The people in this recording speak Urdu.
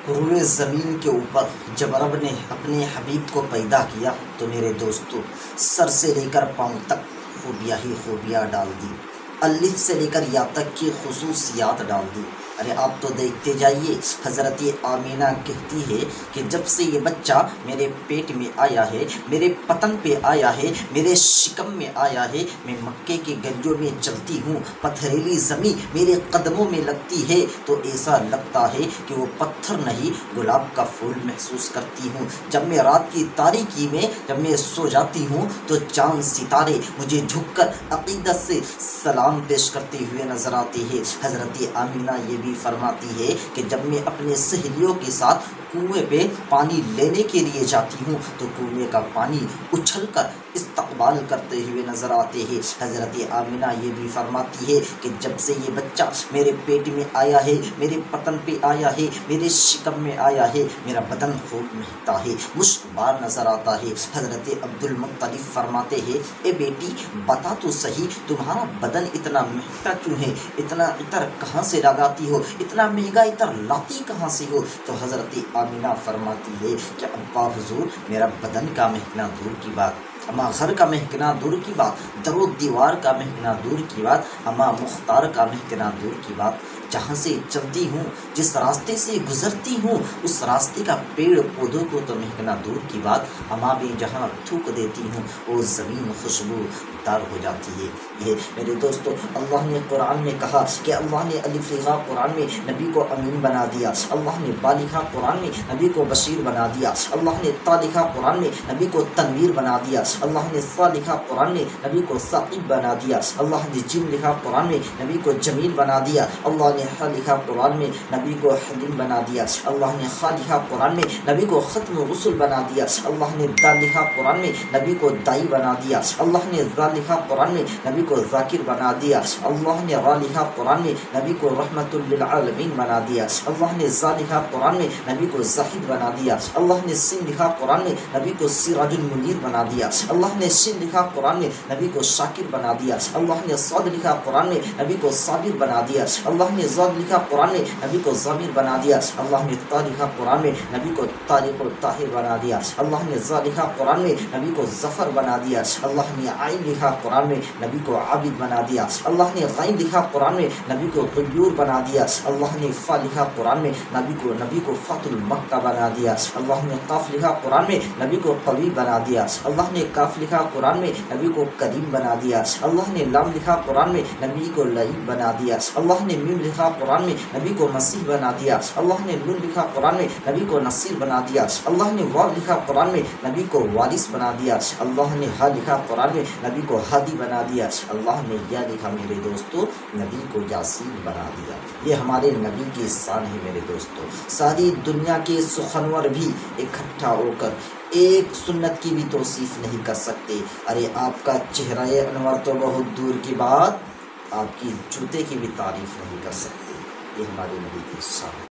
روئے زمین کے اوپر جب رب نے اپنے حبیب کو پیدا کیا تو میرے دوستو سر سے لے کر پاؤں تک خوبیاں ہی خوبیاں ڈال دی، الف سے لے کر یا تک کی خصوصیات ڈال دی۔ ارے آپ تو دیکھتے جائیے، حضرت آمینہ کہتی ہے کہ جب سے یہ بچہ میرے پیٹ میں آیا ہے، میرے پتن پہ آیا ہے، میرے شکم میں آیا ہے، میں مکے کے گلیوں میں چلتی ہوں، پتھریلی زمین میرے قدموں میں لگتی ہے تو ایسا لگتا ہے کہ وہ پتھر نہیں گلاب کا پھول محسوس کرتی ہوں۔ جب میں رات کی تاریکی میں جب میں سو جاتی ہوں تو چاند ستارے مجھے جھک کر عقیدت سے سلام پیش کرتے ہوئے نظر آتے ہیں۔ حضرت آمینہ یہ بھی فرماتی ہے کہ جب میں اپنے سہیلیوں کے ساتھ کنویں پہ پانی لینے کے لیے جاتی ہوں تو کنویں کا پانی اچھل کر استقبال کرتے ہوئے نظر آتے ہیں۔ حضرت آمینہ یہ بھی فرماتی ہے کہ جب سے یہ بچہ میرے پیٹ میں آیا ہے، میرے پتن پہ آیا ہے، میرے شکم میں آیا ہے، میرا بدن خوب مہکتا ہے، مشک بار نظر آتا ہے۔ حضرت عبد المطلب فرماتے ہیں، اے بیٹی بتا تو صحیح تمہارا بدن اتنا مہکتا کیوں ہے، اتنا عطر کہاں سے لگاتی ہو، اتنا مہنگا عطر لاتی کہاں سے ہو؟ تو حضرت آمینہ فرماتی ہے کہ ابا حضور میرا بدن کا مہکنا دور کی بات، اما گھر کا مہکنا دور کی بات، در و دیوار کا مہکنا دور کی بات، اما مختار کا مہکنا دور کی بات، جہاں سے چلتی ہوں، جس راستے سے گزرتی ہوں، اس راستے کا پیڑ پودوں کو تو مہکنا دور کی بات، اما بھی جہاں تھوک دیتی ہوں وہ زمین خوشبو دار ہو جاتی ہے۔ یہ میرے دوستو اللہ نے قرآن میں کہا کہ اللہ نے الف لکھا قرآن میں نبی کو امین بنا دیا، اللہ نے با لکھا قرآن میں نبی کو بشیر بنا دیا، اللہ نے تا لکھا قرآن میں نبی کو تنویر بنا دیا، اللہ نے سا لکھا قرآن میں نبی کو ثاقب بنا دیا، اللہ نے جیم لکھا قرآن میں نبی کو جمیل بنا دیا، اللہ نے ہا لکھا قرآن میں نبی کو حلیم بنا دیا، اللہ نے خا لکھا قرآن میں نبی کو ختم رسل بنا دیا، اللہ نے دا لکھا قرآن میں نبی کو دائی بنا دیا، اللہ نے ذا لکھا قرآن میں نبی کو ذاکر بنا دیا، اللہ نے را لکھا قرآن میں نبی کو رحمت للعالمین بنا دیا، اللہ نے زا لکھا قرآن میں نبی کو زاہد بنا دیا، اللہ نے سین لکھا قرآن میں نبی کو سراج المنیر بنا دیا، اللہ نے شین لکھا قرآن میں نبی کو شاکر بنا دیا، اللہ نے صاد لکھا قرآن میں نبی کو صابر بنا دیا، اللہ نے زاد لکھا قرآن میں نبی کو ضامر بنا دیا، اللہ نے تا لکھا قرآن میں نبی کو طارق الطاہر بنا دیا، اللہ نے زا لکھا قرآن میں نبی کو ظفر بنا دیا، اللہ نے عین لکھا قرآن میں نبی کو عابد بنا دیا، اللہ نے غین لکھا قرآن میں نبی کو غیور بنا دیا، اللہ نے فا لکھا قرآن میں نبی کو فات المکہ بنا دیا، اللہ نے قاف لکھا قرآن میں نبی کو قوی بنا دیا، اللہ نے کاف لکھا قرآن میں نبی کو کریم بنا دیا، اللہ نے لام لکھا قرآن میں نبی کو لعیب بنا دیا، اللہ نے میم لکھا قرآن میں نبی کو مسیح بنا دیا، اللہ نے نون لکھا قرآن میں نبی کو نصیر بنا دیا، اللہ نے واو لکھا قرآن میں نبی کو وارث بنا دیا، اللہ نے ہا لکھا قرآن میں نبی کو ہادی بنا دیا، اللہ نے یا لکھا میرے دوستو نبی کو یاسین بنا دیا۔ یہ ہمارے نبی کی شان ہے میرے دوستو۔ ساری دنیا کے سخنور بھی اکٹھا ہو کر ایک سنت کی بھی توصیف نہیں کر سکتے۔ ارے آپ کا چہرہ انور تو بہت دور کی بات، آپ کی جوتے کی بھی تعریف نہیں کر سکتے۔ یہ ہمارے نبی کی شان ہے۔